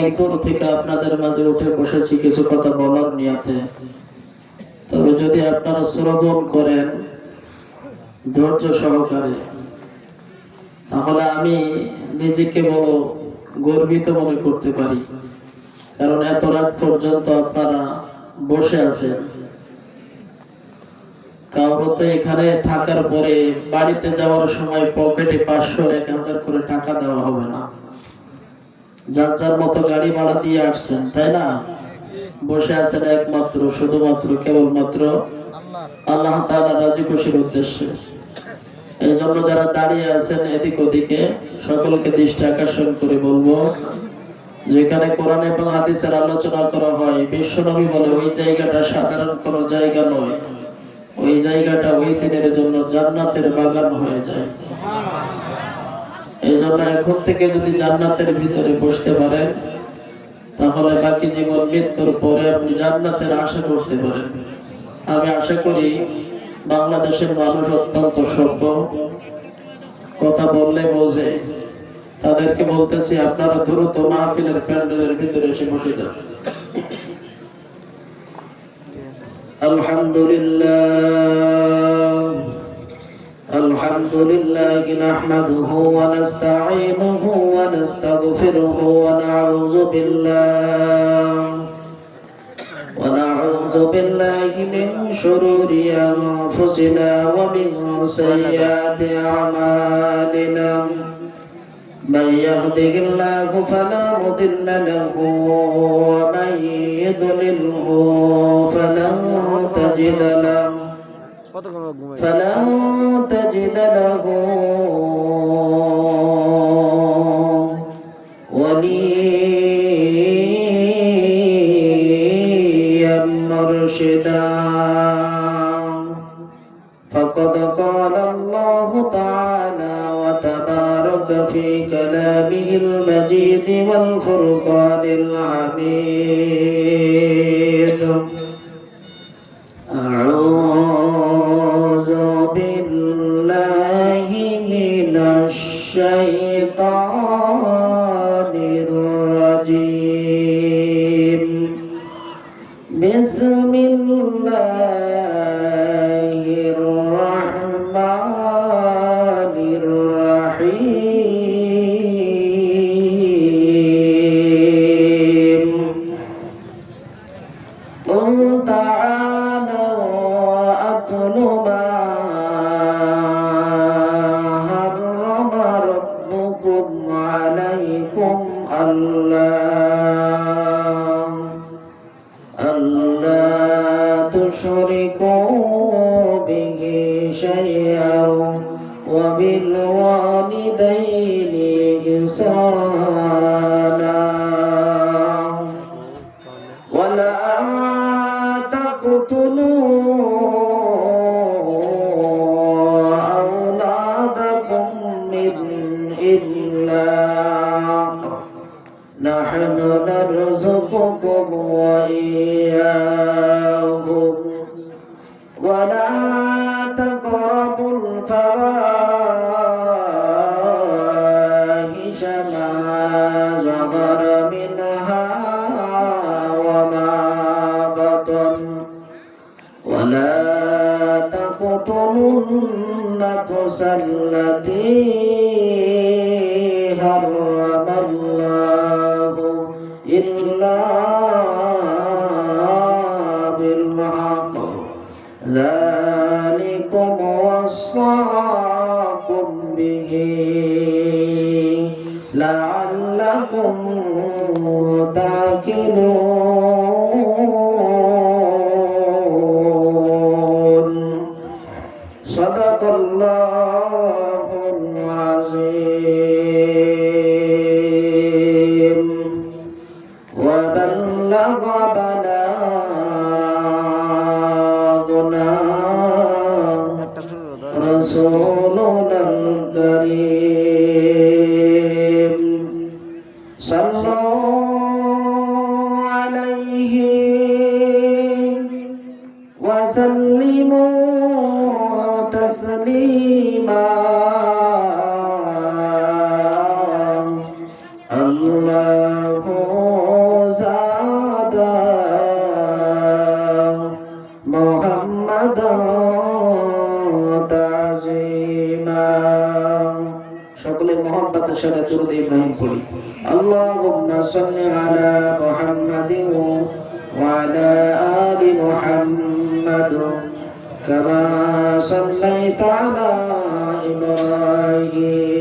অনেক দূর থেকে আপনাদের মাঝে উঠে বসেছি কিছু কথা বলার নিয়তে। তবে যদি আপনারা শ্রবণ করেন ধৈর্য সহকারে, তাহলে আমি নিজেকে বড় গর্বিত মনে করতে পারি। কারণ এত রাত পর্যন্ত আপনারা বসে আছেন। কারো তো এখানে থাকার পরে বাড়িতে যাওয়ার সময় পকেটে 500-1000 করে টাকা দেওয়া হবে না। যার যার মতো গাড়ি ভাড়া দিয়ে আসছেন, তাই না? বসে আছেন একমাত্র শুধুমাত্র কেবলমাত্র আল্লাহ তাআলা রাজি খুশির উদ্দেশ্যে। এই জন্য যারা দাঁড়িয়ে আছেন এদিক ওদিকে সকলকে দৃষ্টি আকর্ষণ করে বলবো, যেখানে কোরআন এবং হাদিসের আলোচনা করা হয়, বিশ্বনবী বলে ওই জায়গাটা সাধারণ কোনো জায়গা নয়, ওই জায়গাটা ওই দিনের জন্য জান্নাতের বাগান হয়ে যায়। এই জন্য এখন থেকে যদি জান্নাতের ভিতরে বসতে পারেন, তাহলে বাকি জীবন মৃত্যুর পরে আপনি জান্নাতের আশা করতে পারেন। আমি আশা করি বাংলাদেশের মানুষ অত্যন্ত সভ্য, কথা বললে বোঝে। তাদেরকে বলতেছি আপনারা দ্রুত মাহফিলের প্যান্ডেলের ভিতরে এসে বসে যান। আলহামদুলিল্লাহ আলহামদুলিল্লাহ নাহমাদুহু ওয়া নাস্তাঈনুহু ওয়া নাস্তাগফিরুহু ওয়া নাউযু বিল্লাহি মিন শুরুরি আনফুসিনা ওয়া মিন সাইয়্যাতি আমালিনা। من يهده الله فلا مضل له ومن يضلله فلن تجد له وليا مرشدا. فقد قال الله تعالى وتبارك في كلامه المجيد والفرقان الحميد. أعوذ بالله من الشيطان الرجيم. بسم الله الرحمن الرحيم. قل تعالوا أتل ما حرم ربكم عليكم ألا تشركوا به شيئا وبالوالدين إحسانا ولا تقتلوا أولادكم من إملاق نحن نرزقكم وإياهم ولا تقربوا الفواحش ما ظهر منها وما بطن ولا تقتلوا النفس التي حرم الله إلا بالحق ذلكم وصاكم به لعلكم تعقلون. صدق الله العظيم وبلغ بلاغنا رسولنا الكريم. صلوا عليه وسلموا تسليما. اللهم আমাদের সাথে দুরূদ ইব্রাহিম পড়ি। আল্লাহুম্মা সাল্লি আলা মুহাম্মাদিন ওয়া আলা আলি মুহাম্মাদ কামা সাল্লাইতা আলা ইব্রাহিম।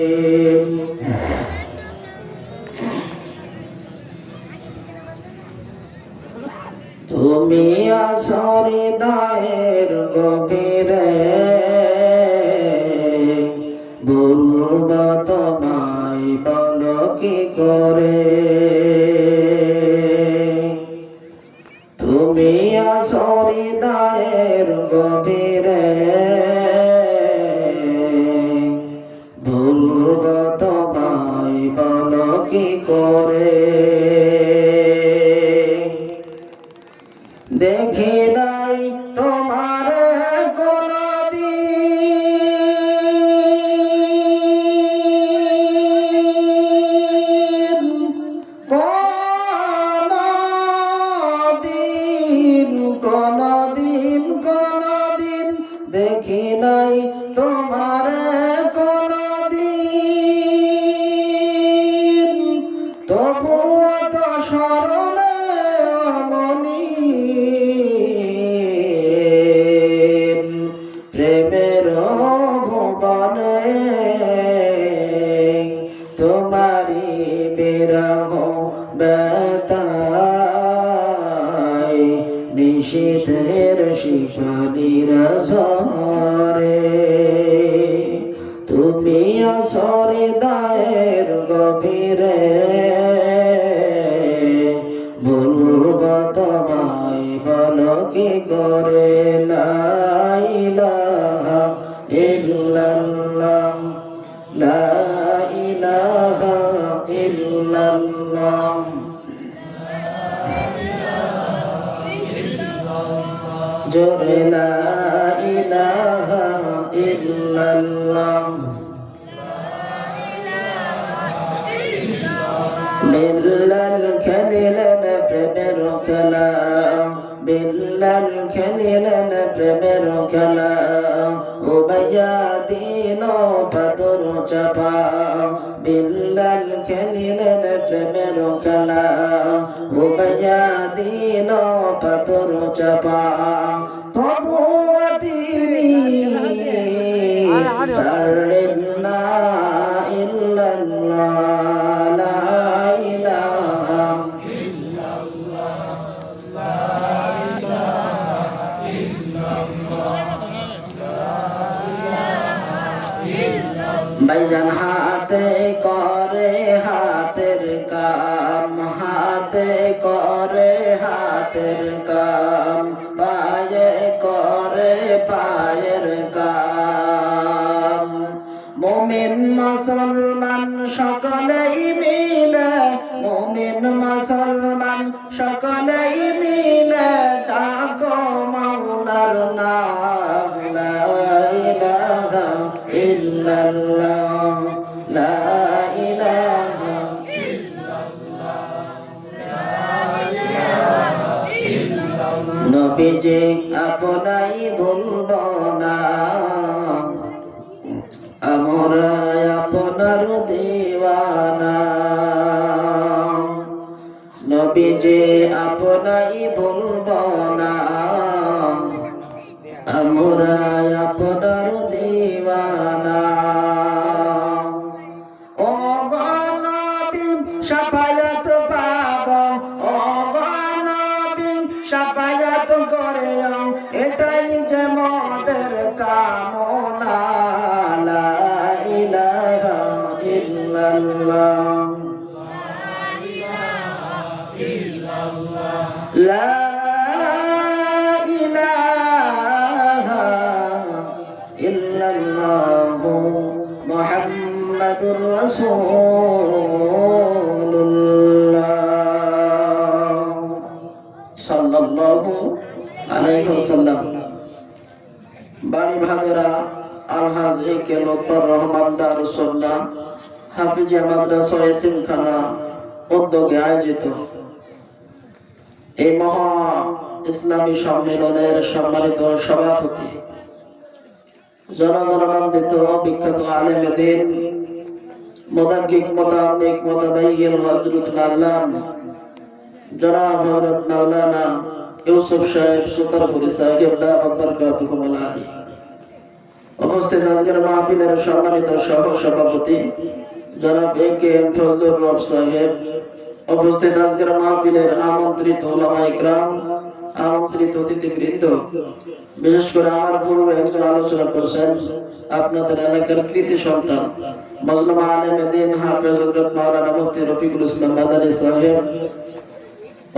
তুমি আছো হৃদয়ের গভীরে, বলব তোমায় বলো কি করে। তুমি আছো হৃদয়ের গভীরে, বলব তোমায় বলো কি করে। দেখি নাই তোমার কোনদিন, কোনদিন দেখি নাই তোমার কোনদিন, তবুও তো স্মরণে মনি প্রেমের ভুবনে তোমারি বিরহ বেতায় নিশীথের শিশানির ঝরে। তুমি আছো হৃদয়ের গভীরে, বলব তোমায় বলো কি করে। লা ইলাহা ইল্লাল্লাহ, লা ইলাহা ইল্লাল্লাহ, জোরে লা ইলাহা ইল্লাল্লাহ। বিল্লাল খেলিলেন প্রেমের খেলা, বিল্লাল খেলিলেন প্রেমের খেলা, উবাইয়া দিল পাথর চাপা। বিল্লাল খেলিলেন প্রেমের খেলা, উবাইয়া দিল পাথর চাপা। তবুও তিনি ছাড়লেন না ইল্লাল্লাহ, লা ইলাহা ইল্লাল্লাহ, লা ইলাহা ইল্লাল্লাহ, লা ইলাহা ইল্লাল্লাহ। ভাইজান হাতে করে হাতের কাম, হাতে করে হাতের কাম, পায়ে করে পায়ের কাম। মুমিন মুসলমান সকলেই মিলে, মুমিন মুসলমান সকলেই মিলে ডাকো মাওলার নাম। লা ইলাহা ইল্লাল্লাহ, লা ইলাহা ইল্লাল্লাহ, লা ইলাহা ইল্লাল্লাহ। নবীজি আপনাই ভুলব না, আমরা আপনার দিওয়ানা। নবীজি আপনাই ভুলব না, আমরা আপনার দিওয়ানা। ও গো নবী শাফায়াত পাব, ও গো নবী শাফায়াত করেও, এটাই যে মোদের কামনা। লা ইলাহা ইল্লাল্লাহ, লা ইলাহা ইল্লাল্লাহ, মুহাম্মাদুর রাসূলুল্লাহ সাল্লাল্লাহু আলাইহি ওয়াসাল্লাম। বাড়ি ভাগেরা আলহাজ একে লুৎফর রহমান দারুসসালাহ হাফিজিয়া মাদ্রাসা এতিমখানা উদ্যোগে আয়োজিত এই মহা ইসলামী সম্মেলনের সম্মানিত সভাপতি, জনগণমণ্ডিত বিখ্যাত আলেম দ্বীন মুদাক্কিক মুতাআম্মিক মুতাবায়্যিন হযরতুল আল্লাম জনাব হযরত মাওলানা ইউসুফ সাহেব সুতারপুরি সাহেব দাওয়াত বরকাতুহুম আলাহি। উপস্থিত আজকের মাহফিলের সম্মানিত সহ সভাপতি জনাব এ.কে.এম. ফজলুর রব সাহেব, উপস্থিত আজকের মাহফিলের আমন্ত্রিত উলামা ইকরাম, আমন্ত্রিত অতিথিবৃন্দ, বিশেষ করে আমার পূর্বে একজন আলোচনা করছেন আপনাদের এলাকার কৃতি সন্তান মজলুম আলেমে দ্বীন হাফেজ হযরত মাওলানা মুফতি রফিকুল ইসলাম মাদানী সাহেব,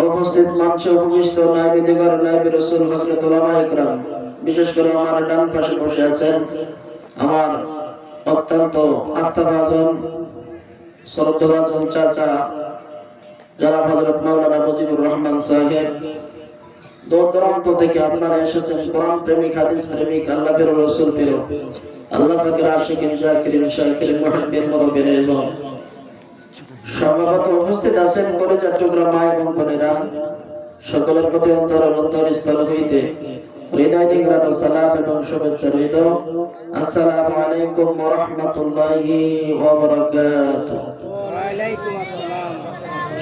উপস্থিত মঞ্চে উপবিষ্ট নায়েবে দিগর নায়েবে রাসূল হযরত উলামা ইকরাম, বিশেষ করে আমার ডান পাশে বসে আছেন আমার অত্যন্ত আস্থাভাজন শ্রদ্ধাভাজন চাচা জনাব হযরত মাওলানা মুজিবুর রহমান সাহেব। দূর দূরান্ত থেকে আপনারা এসেছেন কোরআন প্রেমিক, হাদিস প্রেমিক, আল্লাহ প্রিয়, রাসূল প্রিয়, আল্লাহ পাকের আশিকিন, জাকিরিন, শাকিরিন, মুহিব্বিন, মুরব্বিন ইলম। সভাপতি উপস্থিত আছেন কলেজার টুকরা মা এবং বোনেরা, সকলের প্রতি অন্তরস্থল হইতে হৃদয় নিংড়ানো সালাম এবং শুভেচ্ছা রইল। আসসালামু আলাইকুম ওয়া রাহমাতুল্লাহি ওয়া বারাকাতুহু। ওয়া আলাইকুম আসসালাম।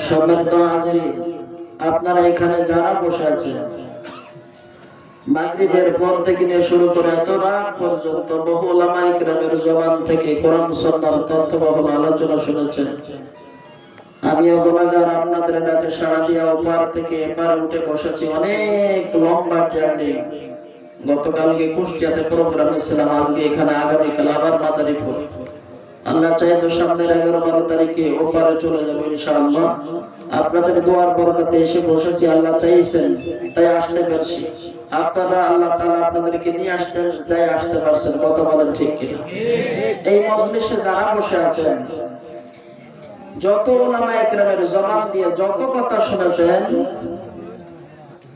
সম্মানিত হাজিরিন, আপনারা এখানে যারা বসে আছেন, মাগরিবের পর থেকে নিয়ে শুরু করে এত রাত পর্যন্ত বহু উলামা ইকরামের জবান থেকে কোরআন সুন্নাহর তথ্যবহুল আলোচনা শুনেছেন। আমিও গুনাহগার, আপনাদের ডাকে সাড়া দিয়ে ওপার থেকে এপার উঠে বসেছি। অনেক লম্বা জার্নি। গতকালকে কুষ্টিয়াতে প্রোগ্রামে ছিলাম, আজকে এখানে, আগামীকাল আবার মাদারীপুর। আল্লাহ চাই তো সামনের 11-12 তারিখে ওপারে চলে যাবো ইনশাআল্লাহ। আপনাদের দোয়ার বরকতে এসে বসেছি, আল্লাহ চাইছেন তাই আসতে পারছি। আপনারা আল্লাহ তাআলা আপনাদেরকে নিয়ে আসতেন তাই আসতে পারছেন। কথা বলেন ঠিক কিনা? এই মজলিসে যারা বসে আছেন, যত উলামা ইকরামের জবান দিয়ে যত কথা শুনেছেন,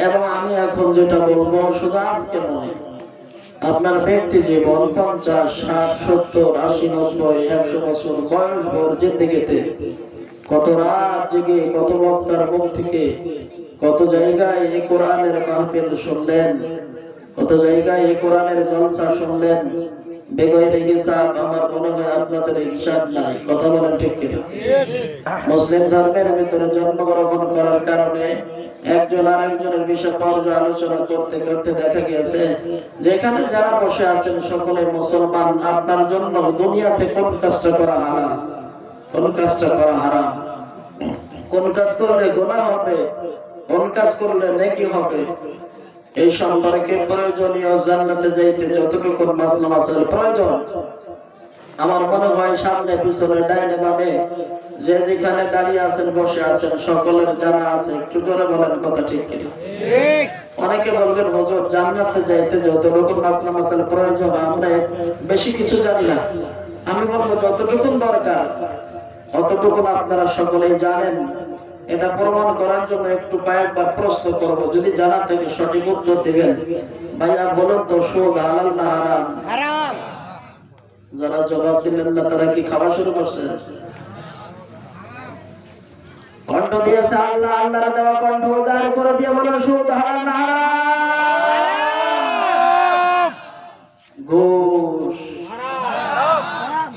এবং আমি এখন যেটা বলবো শুধু আজকে নয়, আপনার ব্যক্তি জীবন 50, 60, 70, 80, 90, 100 বছর বয়স ভর জিন্দেগিতে কত রাত জেগে কত বক্তার মুখ থেকে কত জায়গায় এই কোরআনের মাহফিল শুনলেন, কত জায়গায় এই কোরআনের জলসা শুনলেন, বেগয়রে হিসাব আমার মনে হয় আপনাদের হিসাব নাই। কথা বলেন ঠিক কিনা? মুসলিম ধর্মের ভিতরে জন্মগ্রহণ করার কারণে একজন আরেকজনের বিষয় পর্যায়ে আলোচনা করতে করতে দেখা গেছে যেখানে যারা বসে আছেন সকলে মুসলমান। আপনার জন্য দুনিয়াতে কোন কাজটা করা হারাম, কোন কাজটা করা হারাম, কোন কাজ করলে গুনাহ হবে, কোন কাজ করলে নেকি হবে, এই সম্পর্কে প্রয়োজনীয় জান্নাতে যাইতে যতটুকু মাসলা মাসাইল প্রয়োজন, আমার মনে হয় সামনে পিছনে ডাইনে বামে যে যেখানে দাঁড়িয়ে আছেন বসে আছেন সকলের জানা আছে। একটু জোরে বলেন কথা ঠিক কিনা? অনেকে বলবেন হুজুর জান্নাতে যাইতে যতটুকু মাসলা মাসাইল প্রয়োজন আমরা বেশি কিছু জানি না। আমি বলবো যতটুকু দরকার অতটুকু আপনারা সকলেই জানেন। এটা প্রমাণ করার জন্য একটু কয়েকবার প্রশ্ন করব, যদি জানা থেকে সঠিক উত্তর দিবেন। ভাইয়া বলুন তো, সুদ হালাল না হারাম? হারাম। যারা জবাব দিলেন না তারা কি খাওয়া শুরু করছে? কণ্ঠ দিয়েছে আল্লাহ, আল্লাহর দেওয়া কণ্ঠ উজাড় করে দিয়ে বলেন সুদ হালাল না হারাম? ঘুষ হারাম,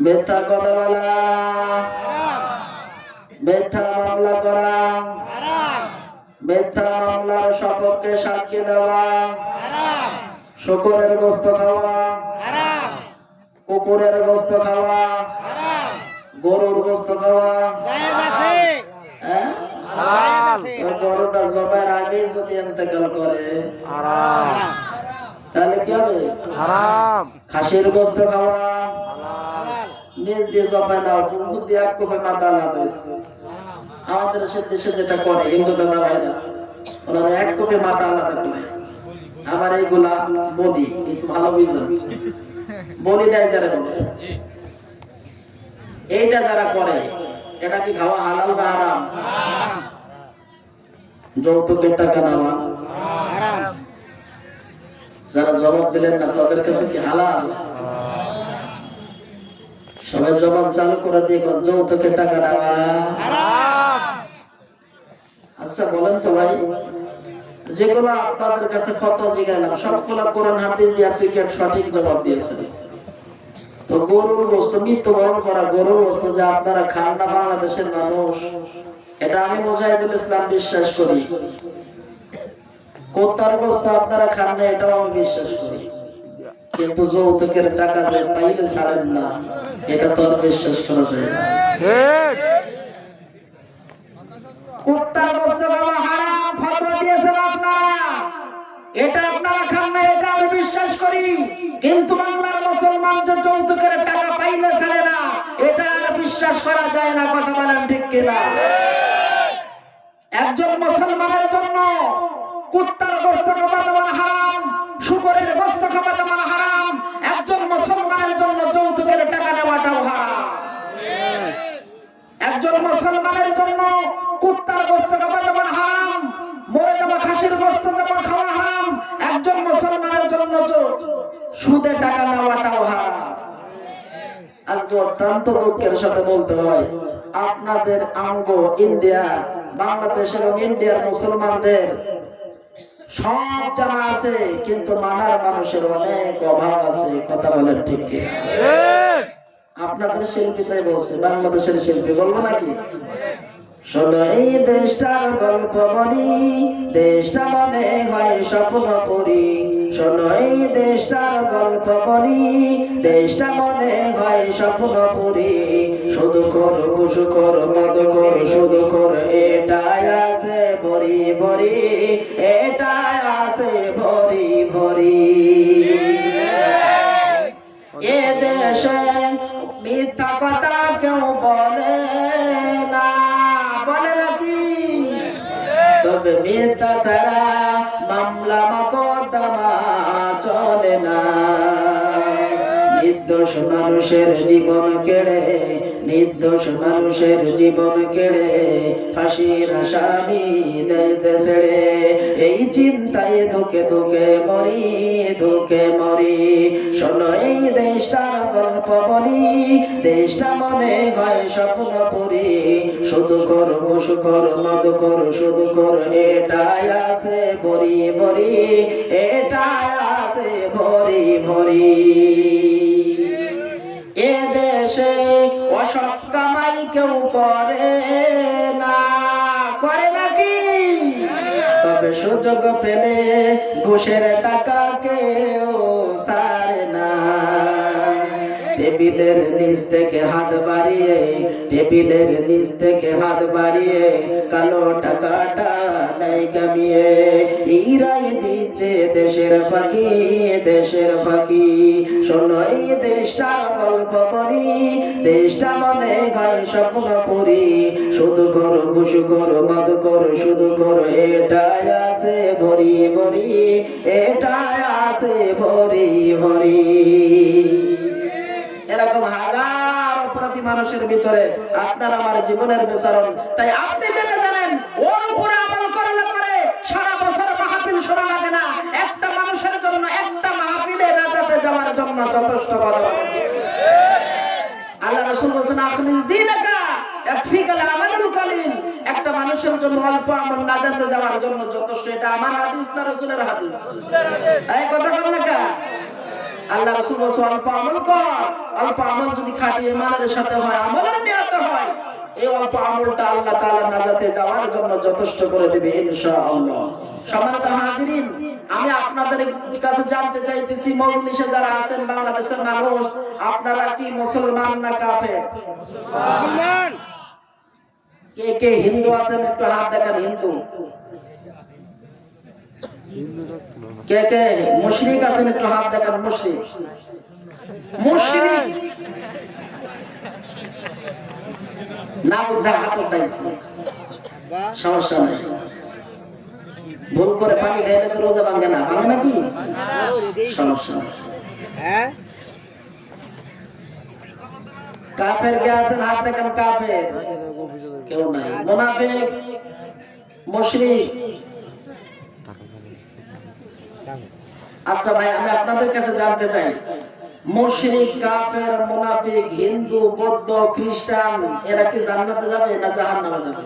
মিথ্যা কথা বলা, মিথ্যা মামলা করা, মিথ্যা মামলার সপক্ষে সাক্ষী দেওয়া, শূকরের গোশত খাওয়া, কুকুরের গোশত খাওয়া, গরুর গোশত খাওয়া, গরুটা জবাইয়ের আগে যদি ইন্তেকাল করে তাহলে কি হবে? খাসির গোশত খাওয়া, নিজ দিয়ে জবাই না মুখ দিয়ে এক কোপে মাথা আলাদা হয়েছে। আমাদের দেশে যেটা করে হিন্দু দাদা ভাইরা, ওনারা এক কোপে মাথা আলাদা করে। আমার এইগুলা বডি একটু ভালো বুঝলাম, বডি দেয় যারা বলে, এইটা যারা করে এটা কি খাওয়া হালাল না হারাম? যৌতুকের টাকা নেওয়া হারাম। যারা জবাব দিলেন না তাদের কাছে কি হালাল? সবাই জবাব চালু করে দিয়ে যৌতুকের টাকা নেওয়া হারাম। আচ্ছা বলেন তো ভাই, যেগুলো আপনাদের কাছে ফতোয়া জিজ্ঞাসা সবগুলো কোরআন হাদিস দিয়ে আপনি কি সঠিক জবাব দিয়েছেন? তো গরুর গোস্ত, মৃত্যুবরণ করা গরুর গোস্ত যে আপনারা খান না বাংলাদেশের মানুষ, এটা আমি মুজাহিদুল ইসলাম বিশ্বাস করি। কুত্তার গোস্ত আপনারা খান না, এটাও আমি বিশ্বাস করি। কিন্তু যৌতুকের টাকা যে পাইলে ছাড়েন না, এটা তো আর বিশ্বাস করা যায় না। কুত্তার গোস্ত খাওয়া হারাম ফতোয়া দিয়েছেন আপনারা, এটা আপনারা খান না, এটা আমি বিশ্বাস করি। কিন্তু বাংলার মুসলমান যে যৌতুকের টাকা পাইলে ছাড়ে না, এটা আর বিশ্বাস করা যায় না। কথা বলেন ঠিক কিনা? একজন মুসলমানের জন্য কুত্তার গোস্ত খাওয়া যেমন হারাম, শুকরের গোস্ত খাওয়া যেমন হারাম, একজন মুসলমানের জন্য যৌতুকের টাকা নেওয়াটাও হারাম। একজন মুসলমানের জন্য কুত্তার গোস্ত খাওয়া যেমন হারাম, মরে যাওয়া খাসির গোস্ত যেমন খাওয়া হারাম, একজন মুসলমানের জন্য সুদে টাকা নেওয়াটাও হারাম। আজকে অত্যন্ত দুঃখের সাথে বলতে হয়, আপনাদের আঙ্গ ইন্ডিয়া, বাংলাদেশ এবং ইন্ডিয়ার মুসলমানদের সব জানা আছে, কিন্তু মানার মানুষের অনেক অভাব আছে। কথা বলেন ঠিক কি? আপনাদের শিল্পীটাই বলছে, বাংলাদেশের শিল্পী বলবো নাকি? শোনো এই দেশটার গল্প বলি, দেশটা মনে হয় স্বপ্ন পড়ি। শোনো এই দেশটার গল্প বলি, দেশটা মনে হয় স্বপ্ন পড়ি। শুধু কর ঘুষ কর মদ কর শুধু কর, এটাই আছে ভরি ভরি, এটাই আছে ভরি ভরি। এ দেশে মিথ্যা কথা কেউ বলে না, বলে নাকি? তবে মিথ্যা ছাড়া মামলা মকদ্দমা চলে না। নির্দোষ মানুষের জীবন কেড়ে, নির্দোষ মানুষের জীবন কেড়ে ফাঁসির আসামি দেশে ছেড়ে। এই চিন্তায় দুঃখে দুঃখে মরি, দুঃখে মরি। শোনো এই দেশটার গল্প বলি, দেশটা মনে হয় স্বপ্ন পড়ি। শুধু কর ঘুষ কর মদ কর শুধু কর, এটাই আছে ভরি ভরি, এটাই আছে ভরি ভরি। এ দেশে অসৎ কামাই কেউ করে না, করে নাকি? তবে সুযোগ পেলে ঘুষের টাকা কেউ ছাড়ে না। টেবিলের নিচ থেকে হাত বাড়িয়ে, টেবিলের নিচ থেকে হাত বাড়িয়ে কালো টাকাটা নাই কামিয়ে। ইরাই দিচ্ছে দেশের ফাঁকি, দেশের ফাঁকি। শোনো এই দেশটার গল্প বলি, দেশটা মনে হয় স্বপ্ন পড়ি। শুধু করো ঘুষ করো মদ করো শুধু করো, এটাই আছে ভরি ভরি, এটাই আছে ভরি ভরি। এরকম হাজার প্রতি মানুষের ভিতরে আপনার আমার জীবনের বিচারণ। তাই আপনি যেটা জানেন ওর উপরে আমল করলে পরে সারা বছর মাহফিল শোনা লাগে না। একটা মানুষের জন্য একটা মাহফিলে রাজাতে যাওয়ার জন্য যথেষ্ট বড়। আল্লাহ রাসূল বলেছেন আপনি দিনাকা একফিকাল আমালুল কলিল, একটা মানুষের জন্য অল্প আমল নাজাতে যাওয়ার জন্য যথেষ্ট। এটা আমার হাদিস না রাসূলের হাদিস? এই কথা বল না কা? আল্লাহ রাসূল বলেছেন অল্প আমল কর, অল্প আমল যদি খাঁটি ঈমানের সাথে হয়, আমলের নিয়তে হয়, এই অল্প আমলটা আল্লাহ তাআলা নাজাতে যাওয়ার জন্য যথেষ্ট করে দিবে ইনশাআল্লাহ। সম্মানিত হাজিরিন, আমি আপনাদের কাছে জানতে চাইতেছি, মজলিসে যারা আছেন বাংলাদেশের মানুষ, আপনারা কি মুসলমান না কাফের? মুসলমান। কে কে হিন্দু আছেন একটু হাত দেখান। হিন্দু কে কে? মুশরিক আছেন একটু হাত দেখান। মুশরিক, মুশরিক না বুঝা হাত উঠাইছে, সমস্যা নেই। ভুল করে পানি খাইলে তো রোজা ভাঙে না, ভাঙে নাকি? সমস্যা নেই। কাফের কে আছেন হাত দেখান। কাফের কেউ নাই। মুনাফিক, মুশরিক। আচ্ছা ভাই, আমি আপনাদের কাছে জানতে চাই, মুশরিক, কাফের, মুনাফিক, হিন্দু, বৌদ্ধ, খ্রিস্টান এরা কি জান্নাতে যাবে না জাহান্নামে যাবে?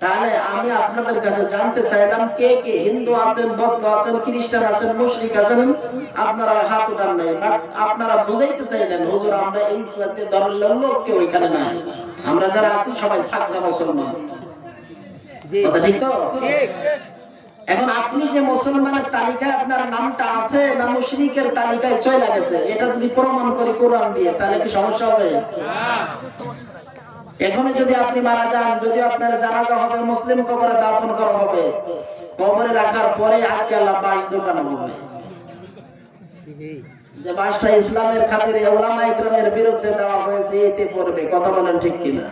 তাহলে আমি আপনার আপনাদের কাছে জানতে চাইলাম কে কে হিন্দু আছেন, বৌদ্ধ আছেন, খ্রিস্টান আছেন, মুশরিক আছেন, আপনারা হাত উঠান নাই, বাট আপনারা বুঝাইতে চাইলেন হুজুর আমরা এই ইসলামকে ধরলেন লোক কেউ এখানে নাই, আমরা যারা আছি সবাই সাকরা মুসলমান। কথা ঠিক তো? এখন আপনি যে মুসলমানের তালিকায় আপনার নামটা আছে না মুশরিকের তালিকায় চলে গেছে, এটা যদি প্রমাণ করে কোরআন দিয়ে, তাহলে কি সমস্যা হবে? এখনই যদি আপনি মারা যান, যদি আপনার জানাজা হবে, মুসলিম কবরে দাফন করা হবে, কবরে রাখার পরে আজকে আল্লাহ বাস দোকান হবে, যে বাসটা ইসলামের খাতিরে ওলামা ইকরামের বিরুদ্ধে দেওয়া হয়েছে এতে পড়বে। কথা বলেন ঠিক কিনা?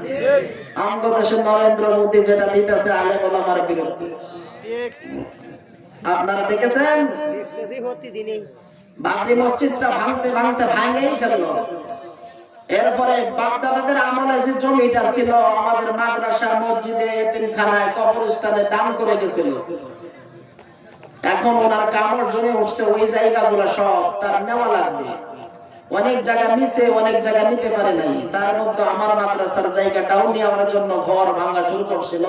আমগো দেশের নরেন্দ্র মোদী যেটা দিতেছে আলেম ওলামার বিরুদ্ধে, আপনারা দেখেছেন? বাবরি মসজিদটা ভাঙতে ভাঙতে ভাঙেই ফেললো। এরপরে বাগদাদের আমলে যে জমিটা ছিল আমাদের মাদ্রাসা, মসজিদে, এতিমখানায়, কবরস্থানে দান করে গেছিল, এখন ওনার কামড় জমে উঠছে, ওই জায়গাগুলো সব তার নেওয়া লাগবে। অনেক জায়গা নিচে, অনেক জায়গা নিতে পারে নাই, তার মধ্যে আমার মাদ্রাসার জায়গাটাও নেওয়ার জন্য ঘর ভাঙা শুরু করছিল,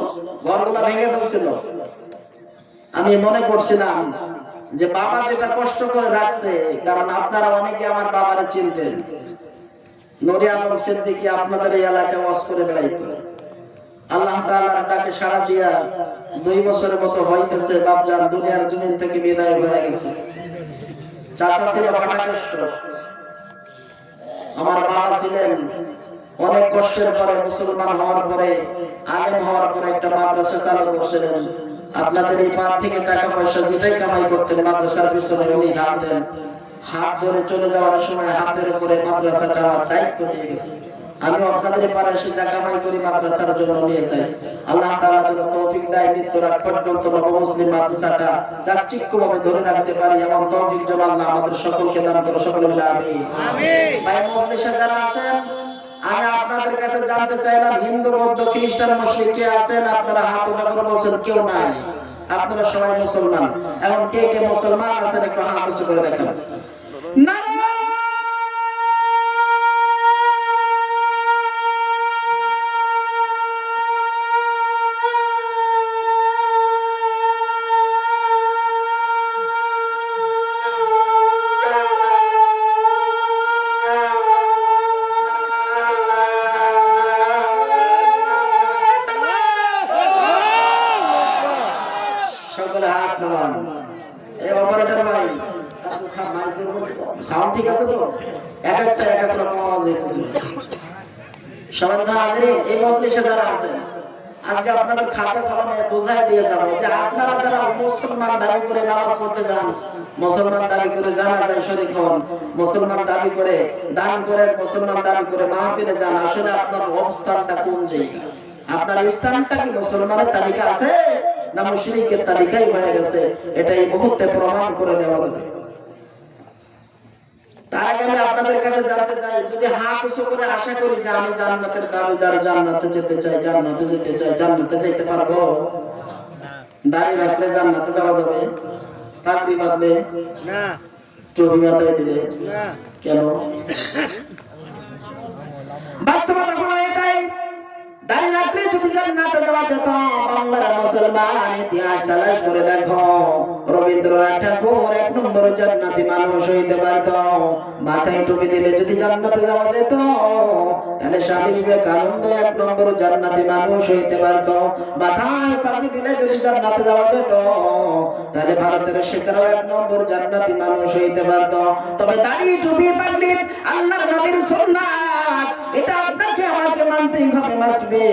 ঘরগুলো ভেঙে ফেলছিল। আমি মনে করছিলাম যে বাবা যেটা কষ্ট করে রাখছে, কারণ আপনারা অনেকে আমার বাবারে চিনতেন, নূরে আলম সিদ্দিকী আপনাদের এই এলাকায় ওয়াজ করে বেড়াইতো। আল্লাহ তাআলার ডাকে সাড়া দিয়া 2 বছরের মতো হইতেছে বাপজান দুনিয়ার জমিন থেকে বিদায় হয়ে গেছে। চাচা ছিল ফাটাকষ্ট, আমার বাবা ছিলেন অনেক কষ্টের পরে মুসলমান হওয়ার পরে, আলেম হওয়ার পরে একটা মাদ্রাসা চালু করছিলেন। আপনাদের এই পার থেকে টাকা পয়সা যেটাই কামাই করতেন মাদ্রাসার পিছনে উনি হাত দেন। হাত ধরে চলে যাওয়ার সময় হাতের উপরে মাদ্রাসাটা আমার দায়িত্ব দিয়ে গেছে। আমি আপনাদের পারে এসে যা কামাই করি মাদ্রাসার জন্য নিয়ে যাই। আল্লাহ তাআলা যেন তৌফিক দেয় মৃত্যুর আগ পর্যন্ত নব মুসলিম মাদ্রাসাটা চাকচিক্যভাবে ধরে রাখতে পারি, এমন তৌফিক যেন আল্লাহ আমাদের সকলকে দান করে। সকলে বলে আমিন। ভাই মজলিসে যারা আছেন, আমি আপনাদের কাছে জানতে চাইলাম হিন্দু, বৌদ্ধ, খ্রিস্টান, মুশরিক কে আছেন? আপনারা হাত উঠা করে বলছেন কেউ নাই, আপনারা সবাই মুসলমান। এখন কে কে মুসলমান আছেন একটু হাত উঁচু করে দেখান। না সাউন্ড ঠিক আছে তো? এক একটা এক এক রকম আওয়াজ হচ্ছে। সবাই হাজিরিন, এই মজলিসে যারা আছেন, আজকে আপনাদের খাতা কলমে বোঝাই দিয়ে যাবো যে আপনারা যারা মুসলমান দাবি করে নামাজ পড়তে যান, মুসলমান দাবি করে জানাজায় শরীক হন, মুসলমান দাবি করে দান করেন, মুসলমান দাবি করে মাহফিলে যান, আসলে আপনার অবস্থানটা কোন জায়গা? আপনার স্থানটা কি মুসলমানের তালিকা আছে না মুশরিকের তালিকায় হয়ে গেছে? এটা এই মুহূর্তে প্রমাণ করে দেওয়া হবে। তার আগে আমি আপনাদের কাছে জানতে চাই, যদি হাত উঁচু করে আশা করি যে আমি জান্নাতের দাবিদার, জান্নাতে যেতে চাই, জান্নাতে যেতে চাই, জান্নাতে যেতে পারবো? দাড়ি রাখলে জান্নাতে যাওয়া যাবে? পাগড়ি বাঁধলে না, টুপি মাথায় দিলে না, কেন? বাস্তবতা হলো এটাই, দাড়ি রাখলে যদি জান্নাতে যাওয়া যেত। বাংলার মুসলমান ইতিহাস তালাশ করে দেখো, রবীন্দ্রনাথ ঠাকুর 1 নম্বর জান্নাতি মানুষ হইতে পারত। মাথায় টুপি দিলে যদি জান্নাতে যাওয়া যেত, তাহলে স্বামী বিবেকানন্দ 1 নম্বর জান্নাতি মানুষ হইতে পারত। মাথায় পাগড়ি দিলে যদি জান্নাতে যাওয়া যেত, তাহলে ভারতের শেখরাও 1 নম্বর জান্নাতি মানুষ হইতে পারত। তবে দাড়ি টুপি পাগড়ি আল্লাহর নবীর সুন্নাত, এটা আপনাকে আমাকে মানতেই হবে, মাসবে।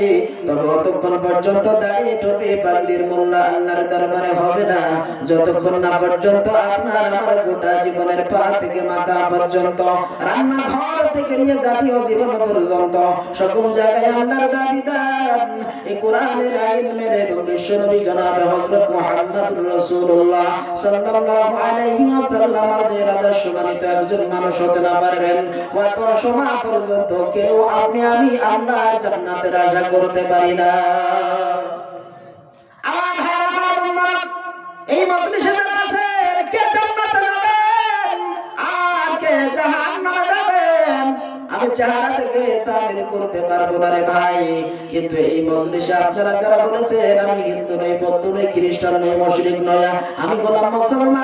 তবে অতক্ষণ পর্যন্ত দাড়ি টুপি পাগড়ির মূল্য আল্লাহর দরবারে হবে না, যতক্ষণ না পর্যন্ত আপনার আমার গোটা জীবনের পা থেকে মাথা পর্যন্ত, রান্নাঘর থেকে নিয়ে জাতীয় জীবন পর্যন্ত সকল জায়গায় আল্লাহর দাবিদার এই কোরআনের আইন মেনে বিশ্বনবী জনাব হযরত মুহাম্মদুর রাসূলুল্লাহ সাল্লাল্লাহু আলাইহি ওয়াসাল্লাম এর আদর্শ মানিত একজন মানুষ হতে না পারবেন, কত সময় পর্যন্ত কেউ আমি আল্লাহর জান্নাতের আশা করতে পারি না। আমার ভাইরা বোনেরা, এই মজলিসে যারা আছে, কে জান্নাতে যাবেন আর কে জাহান্নামে যাবেন? আমি চেহারা থেকে তামিল করতে পারবো না রে ভাই। কিন্তু এই মজলিসে আপনারা যারা বলেছেন আমি হিন্দু নই, বৌদ্ধ নই, খ্রিস্টান নই, মুশরিক নই, আমি গোলাম মুসলমান,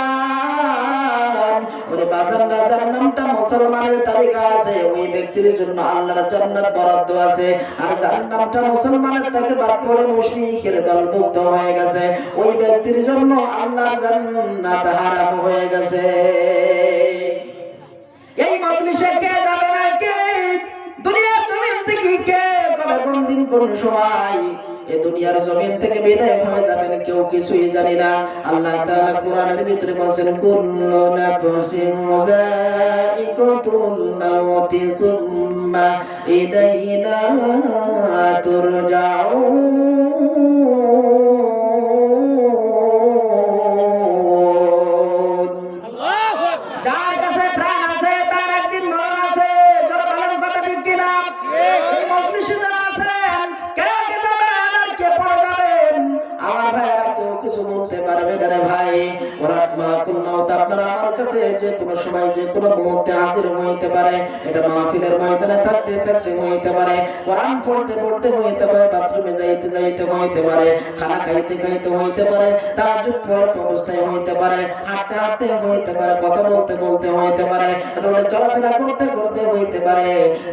ওরে বাজার রাজার নামটা মুসলমানের তালিকা আছে, ওই ব্যক্তির জন্য আল্লাহর জান্নাত বরাদ্দ আছে। আর যার নামটা মুসলমানের তাকে বাদ পড়ে মুশরিকের দলভুক্ত হয়ে গেছে, ওই ব্যক্তির জন্য আল্লাহর জান্নাত হারাম হয়ে গেছে। এই মজলিসে কে যাবে না, কে দুনিয়ার জমিন থেকে কে কবে কোন দিন কোন সময় এই দুনিয়ার জমিন থেকে বিদায় হয়ে যাবেন কেউ কিছুই জানি না। আল্লাহ তাআলা কোরআনের ভিতরে বলেছেন কুল্লু নাফসিন যায়িকাতুল মাউতি সুম্মা ইলাইনা তুরজাউন। যার কাছে প্রাণ আছে তার একদিন মরণ আছে। জোরে বলেন কথা ঠিক কিনা? এই মজলিসে যারা আছেন কে কে যাবেন আর কে পরে যাবেন? আমার ভাইরা কেউ কিছু বলতে পারবে না রে ভাই। আপনারা আমার কাছে যে কোনো সময় যে কোনো মুহূর্তে হাজির হইতে পারে। এটা মাহফিলের ময়দানে থাকতে থাকতে হইতে পারে, কোরআন পড়তে পড়তে হইতে পারে, বাথরুমে যাইতে যাইতে হইতে পারে, খানা খাইতে খাইতে হইতে পারে, তাহাজ্জুদ পড়তে অবস্থায় হইতে পারে, হাঁটতে হাঁটতে হইতে পারে, কথা বলতে বলতে হইতে পারে, রোডে চলাফেরা করতে করতে হইতে পারে।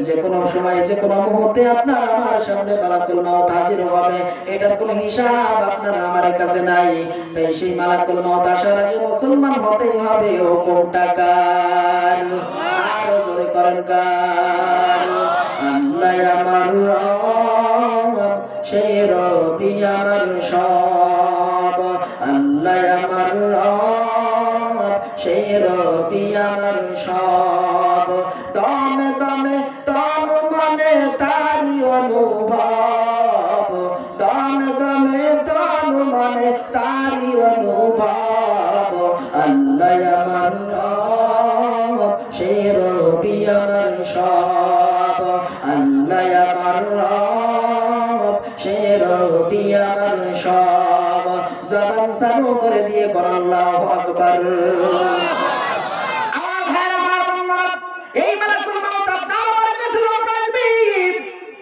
যে কোনো সময় যে কোনো মুহূর্তে আপনার আমার সামনে মালাকুল মউত হাজির হবে। এটার কোনো হিসাব আপনার আমার কাছে নাই। তাই সেই মালাকুল মউত আসার আগে মুসলমান হতেই হবে। হুকুমটা কার? আরো জোরে করেন কার? আল্লাহ আমার রব, সেই রবি আমার সব। আল্লাহ আমার রব, সেই রবি আমার সব। দমে দমে তন মনে তারি অনুভব, দমে দমে তন মনে তারি অনুভব। আল্লাহ আমার রব, সেই রবি আমার সব। আল্লাহ আমার রব, সেই রবি আমার সব। জবান চালু করে দিয়ে বল আল্লাহু আকবার। এই মালাকুল মউত আপনার কাছে আসবে।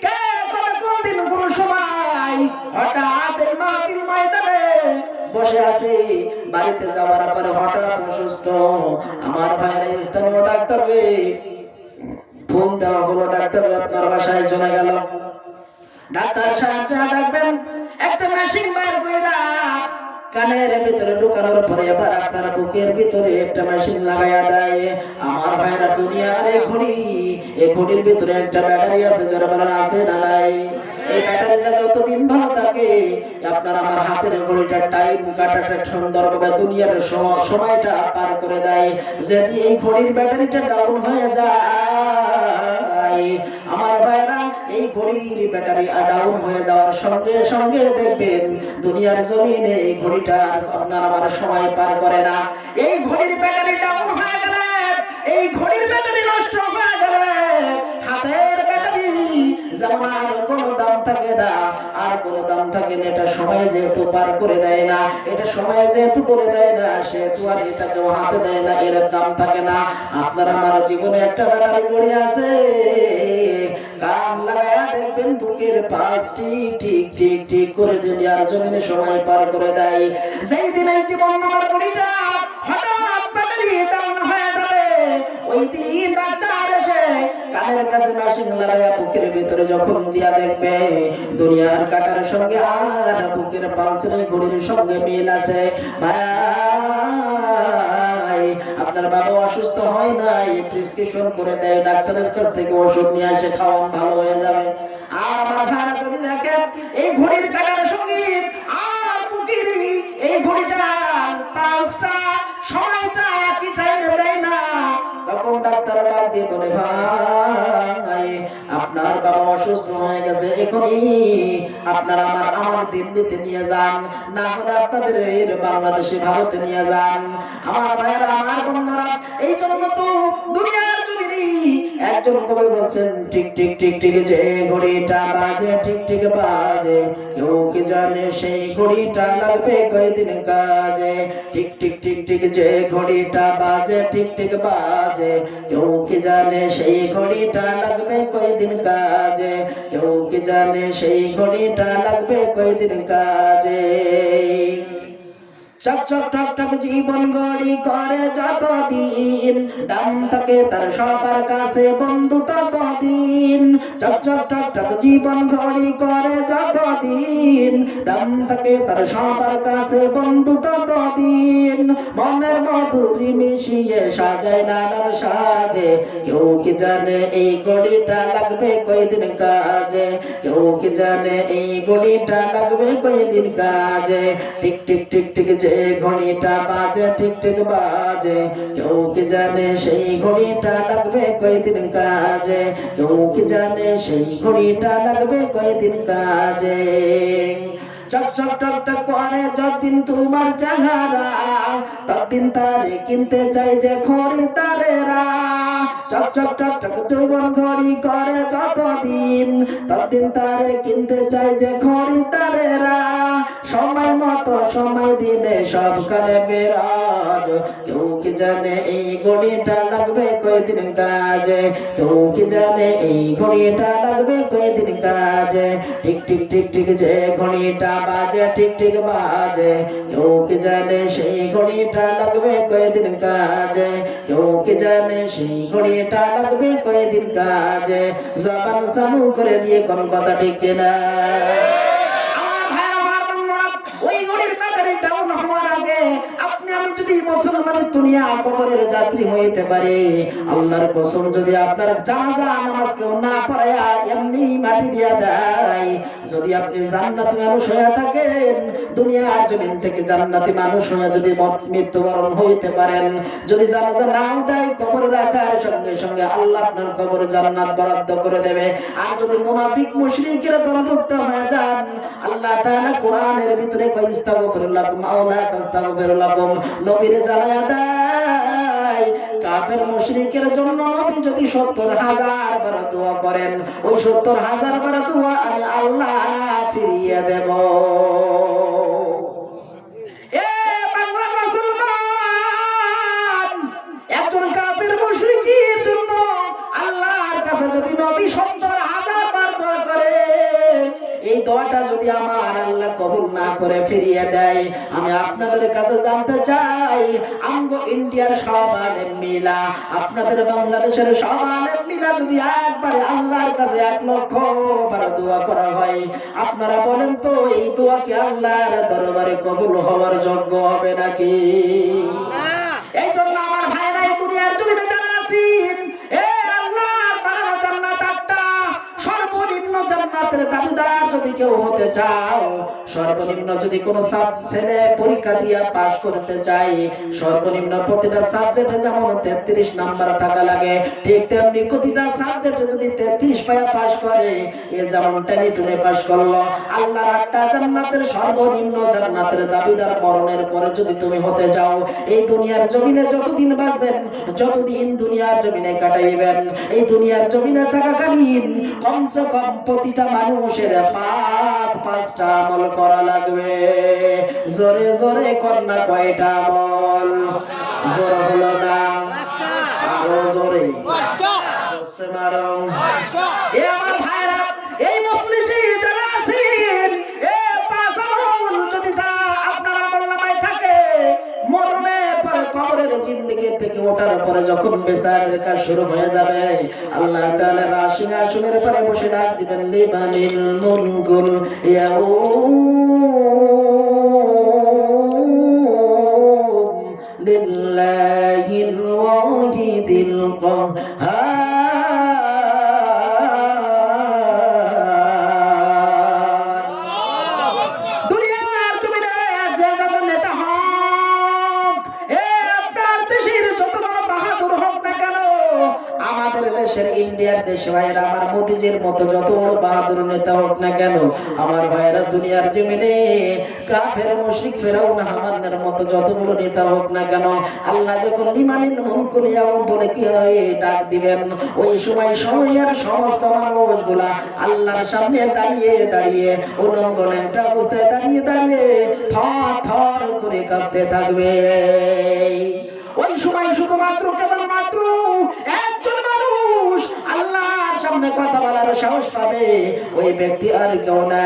কে কবে কোন দিন কোন সময় হঠাৎ এই মাহফিল ময়দানে বসে আছি, বাড়িতে যাওয়ার পরে হঠাৎ অসুস্থ। আমার ভাইয়ের স্থানীয় ডাক্তার ফোন দেওয়া হলো, ডাক্তার আপনার বাসায় চলে গেল। ডাক্তার সাহেব যা ডাকবেন একটা মেশিন বের কইরা কানের ভিতরে ঢুকানোর পরে এবার আপনার বুকের ভিতরে একটা মেশিন লাগাইয়া দেয়। আমার ভাইরা দুনিয়ার এই ঘড়ির ভিতরে একটা ব্যাটারি আছে, যারা বলেন আছে না নাই? এই ব্যাটারিটা যতদিন ভালো থাকে আপনার আমার হাতের ঘড়িটা টাইম কাটাটা সুন্দরভাবে দুনিয়ার সময়টা পার করে দেয়। যদি এই ঘড়ির ব্যাটারিটা ডাউন হয়ে যায় আমার ভাইরা, এই ঘড়ির ব্যাটারি ডাউন হয়ে যাওয়ার সঙ্গে সঙ্গে দেখবেন দুনিয়ার জমিনে এই ঘড়িটা আপনার আমার সময় পার করে না। এই ঘড়ির ব্যাটারি ডাউন হয়ে গেলে, এই ঘড়ির ব্যাটারি নষ্ট হয়ে গেলে হাতের ব্যাটারি যেমন আর কোনো দাম থাকে না, আর কোনো দাম থাকে না। এটা সময় যেহেতু পার করে দেয় না, এটা সময় যেহেতু করে দেয় না, সেহেতু আর এটা কেউ হাতে দেয় না, এর দাম থাকে না। আপনার আমার জীবনে একটা ব্যাটারি ঘড়ি আছে, কান লাগায়া দেখবেন বুকের পাঁচ ঠিক ঠিক ঠিক ঠিক করে দুনিয়ার জমিনে সময় পার করে দেয়। যেই দিন এই জীবন আমার ঘড়িটা হঠাৎ ব্যাটারি ডাউন হয়ে যাবে, ওই দিন ডাক্তার এসে কানের কাছে মেশিন লাগায়া বুকের ভিতরে যখন দিয়া দেখবে দুনিয়ার কাটার সঙ্গে আর বুকের পালসের ঘড়ির সঙ্গে মিল আছে। ভাই আপনার বাবা অসুস্থ হয় নাই, প্রেসক্রিপশন করে দেয়, ডাক্তারের কাছ থেকে ওষুধ নিয়ে এসে খাওয়ান, ভালো হয়ে যাবে। আর আমার ভাইরা যদি দেখেন এই ঘড়ির কাটার সঙ্গে আর বুকের এই ঘড়িটার পালসটা সময়টা একই টাইমে দেয় না, তখন ডাক্তার ডাক দিয়ে বলে ভাই আপনার বাবা অসুস্থ হয়ে গেছে, এখনই আপনারা আমার দিল্লিতে নিয়ে যান, না হলে আপনাদের বাংলাদেশে ভারতে নিয়ে যান। আমার ভাইয়েরা, আমার বন্ধুরা, এই জন্য তো দুনিয়ার জমিনে একজন কবি বলছেন, টিক টিক টিক টিক যে ঘড়িটা বাজে, টিক টিক বাজে, কেউ কি জানে সেই ঘড়িটা লাগবে কয়দিন কাজে। টিক টিক টিক টিক যে ঘড়িটা বাজে, টিক টিক বাজে, কেউ কি জানে সেই ঘড়িটা লাগবে কয়দিন কাজে। কেউ কি জানে সেই ঘড়িটা লাগবে কয়দিন কাজে। চক চক টক টক জীবন গড়ি করে যতদিন, দাম থাকে তার সবার কাছে বন্ধু ততদিন। চক চক টক টক জীবন গড়ি করে যতদিন, দাম থাকে তার সবার কাছে বন্ধু ততদিন। মনের মধুরি মিশিয়ে সাজায় নানার সাজে, কেউ কি জানে এই গড়িটা লাগবে কয়দিন কাজে। কেউ কি জানে এই গড়িটা লাগবে কয়দিন কাজে। টিক টিক টিক টিক যে ঘড়িটা বাজে, টিক টিক বাজে, কেউ কি জানে সেই ঘড়িটা লাগবে কয়দিন কাজে। কেউ কি জানে সেই ঘড়িটা লাগবে কয়দিন কাজে। চক চক টক টক করে যতদিন তোমার চেহারা, ততদিন তারে কিনতে চাই যে খরিদারেরা। চক চক টক টক জীবন ঘড়ি করে যতদিন, ততদিন তারে কিনতে চাই যে খরিদারেরা। সময় মতো সময় দিলে সব কালে বেরাজ, কেউ কি জানে এই ঘড়িটা লাগবে কয়দিন কাজে। কেউ কি জানে এই ঘড়িটা লাগবে কয়দিন কাজে। টিক টিক টিক টিক যে ঘড়িটা বাজে, টিক টিক বাজে, কেউ কি জানে সেই ঘড়িটা লাগবে কয়দিন কাজে। কেউ কি জানে সেই ঘড়িটা লাগবে কয়দিন কাজে। জবান চালু করে দিয়ে কোন কথা ঠিক কিনা? ওই ঘড়ির ব্যাটারি ডাউন হওয়ার আগে আপনি আমি যদি মুসলমানের দুনিয়া কবরের যাত্রী হইতে পারে, আল্লাহর কসম যদি আপনার জানাজা নামাজ কেউ না পড়ায়া এমনি মাটি দিয়া দেয়, যদি আপনি জান্নাতি মানুষ হয়ে থাকেন, দুনিয়ার জমিন থেকে জান্নাতি মানুষ হয়ে যদি মৃত্যুবরণ হইতে পারেন, যদি জানাজা নাও দেয়, কবরে রাখার সঙ্গে সঙ্গে আল্লাহ আপনার কবরে জান্নাত বরাদ্দ করে দেবে। আর যদি মুনাফিক মুশরিকের দলভুক্ত হয়ে যান, আল্লাহ তাআলা কোরআনের ভিতরে কয় ইস্তাগফিরুল্লাকুম আও লা তাস্তাগফিরুল্লাকুম, নবীরে জানায়া দেয় কাফের মুশরিকের জন্য নবী যদি ৭০,০০০ বার দোয়া করেন, ওই ৭০,০০০ বার দোয়া আমি আল্লাহ ফিরিয়ে দেব। এ বাংলা মুসলমান, একজন কাফের মুশরিকের জন্য আল্লাহর কাছে যদি নবী ৭০,০০০ বার দোয়া করে, এই দোয়াটা যদি আমার আল্লাহ কবুল না করে ফিরিয়ে দেয়, আমি আপনাদের কাছে জানতে চাই, আমগো ইন্ডিয়ার সব আলেম মিলা, আপনাদের বাংলাদেশের সব আলেম মিলা যদি একবারে আল্লাহর কাছে ১,০০,০০০ বার দোয়া করা হয়, আপনারা বলেন তো এই দোয়া কি আল্লাহর দরবারে কবুল হওয়ার যোগ্য হবে নাকি? এই জন্য আমার ভাইরা, এই দুনিয়ার জমিনে যারা আছেন, এ আল্লাহর বানানো জান্নাত একটা, সর্বনিম্ন জান্নাতের দাবিদার যদি কেউ হতে চাও, সর্বনিম্ন যদি কোনো ছেলে পরীক্ষা দিয়ে পাস করতে চাই, সর্বনিম্ন প্রতিটা সাবজেক্টে যেমন ৩৩ নাম্বার থাকা লাগে, ঠিক তেমনি প্রতিটা সাবজেক্টে যদি ৩৩ পায়া পাস করে, এ যেমন টেনে পাস করলো, আল্লাহর একটা জান্নাতের সর্বনিম্ন জান্নাতের দাবিদার মরণের পরে যদি তুমি হতে চাও, এই দুনিয়ার জমিনে যতদিন বাঁচবেন, যতদিন দুনিয়ার জমিনে কাটাইবেন, এই দুনিয়ার জমিনে থাকাকালীন কমসে কম প্রতিটা মানুষের ৫টা আমল করা লাগবে। জোরে জোরে কন্যা কয়টা আমল? জোর হলো না, আরো জোরে মারো। এ আমার ভাইরা, এই মসজিদে যারা আছেন, এ ৫ আমল যদি আপনার আমলনামায় থাকে, মরণের পরে কবরের জিন্দেগি থেকে ওঠার পরে যখন বিচারের কাজ শুরু হয়ে যাবে, আল্লাহ তাআলা সিংহাসনের পরে বসে ডাক দিবেন, লিমানিল মুলকুল ইয়াউম লিল্লাহিল ওয়াহিদিল কাহ্হার। দুনিয়ার জমিনে যে যত নেতা হোক, আপনার দেশের যত বড় বাহাদুর হোক না কেন, আমাদের দেশের ইন্ডিয়ার দেশ ভাইয়েরা আমার মোদিজির মতো যত বড় বাহাদুর নেতা হোক না কেন, আমার ভাইয়েরা দুনিয়ার জমিনে কাফের মুশরিক ফেরাউন হামানের মতো যত বড় নেতা হোক না কেন, আল্লাহ যখন লিমানিন হুমকুল ইয়াউম বলে কি হয় ডাক দিবেন, ওই সময়ের সমস্ত মানুষগুলা আল্লাহর সামনে দাঁড়িয়ে দাঁড়িয়ে উলঙ্গন একটা অবস্থায় দাঁড়িয়ে দাঁড়িয়ে থর থর করে কাঁপতে থাকবে। ওই সময় শুধুমাত্র কেবলমাত্র একজন মানুষ আল্লাহর সামনে কথা বলার সাহস পাবে, ওই ব্যক্তি আর কেউ না,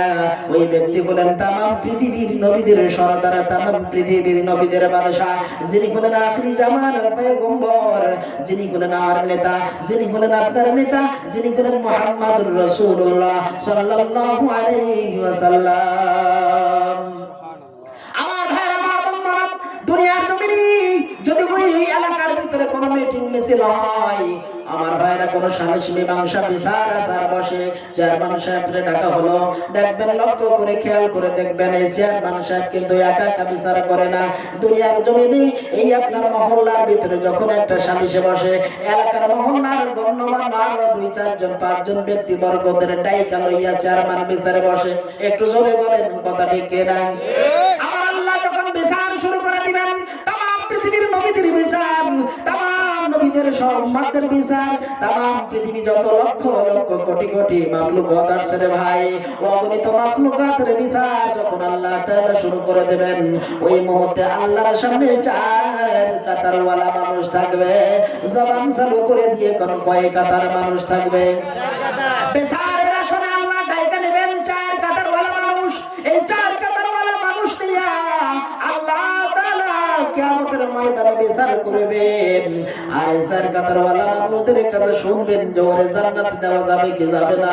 ওই ব্যক্তি হলেন তামাম পৃথিবীর নবীদের সরদার, তামাম পৃথিবীর নবীদের বাদশা, যিনি হলেন আখিরি জামানার পয়গম্বর, যিনি হলেন আমার নেতা, যিনি হলেন আপনার নেতা, যিনি হলেন মুহাম্মদুর রাসূলুল্লাহ সাল্লাল্লাহু আলাইহি ওয়াসাল্লাম। আমার ভাইরা আমার বন্ধুরা, দুনিয়ার নবী যদি ওই এলাকার ভিতরে কোনো মিটিং মিছিল হয়, আমার ভাইরা কোনো সালিশ মীমাংসা বিচার আচার বসে, চেয়ারম্যান সাহেবকে ডাকা হলো, দেখবেন লক্ষ্য করে খেয়াল করে দেখবেন এই চেয়ারম্যান সাহেব কিন্তু একা একা বিচার করে না। দুনিয়ার জমিনে এই আপনার মহল্লার ভিতরে যখন একটা সালিশে বসে, এলাকার মহল্লার গণ্যমান্য আরো 2-4-5 ব্যক্তিবর্গদের ডাইকা লইয়া চেয়ারম্যান বিচারে বসে। একটু জোরে বলেন কথা ঠিক কিনা? আমার আল্লাহ যখন বিচার শুরু করে দিবেন, তামাম পৃথিবীর নবীদের বিচার, তামাম নবীদের সম্মানদের বিচার, তামাম পৃথিবী যত লক্ষ লক্ষ কোটি কোটি মাখলুকাত আছে রে ভাই, অগণিত মাখলুকাতের বিচার যখন আল্লাহ তাআলা শুরু করে দেবেন, ওই মুহূর্তে আল্লাহর সামনে 4 কাতারওয়ালা মানুষ থাকবে। জবান চালু করে দিয়ে কোন কয় কাতার মানুষ থাকবে? 4 কাতার। বিচারের আসনে আল্লাহ ডাইকা নেবেন 4 কাতারওয়ালা মানুষ। এই 4 কাতারওয়ালা মানুষ নিয়া আল্লাহ তাআলা কিয়ামতের ময়দানে বিচার করবেন। আর এই 4 কাতারওয়ালা মানুষদের কাছে শুনবেন যে ওরে জান্নাত দেওয়া যাবে কি যাবে না।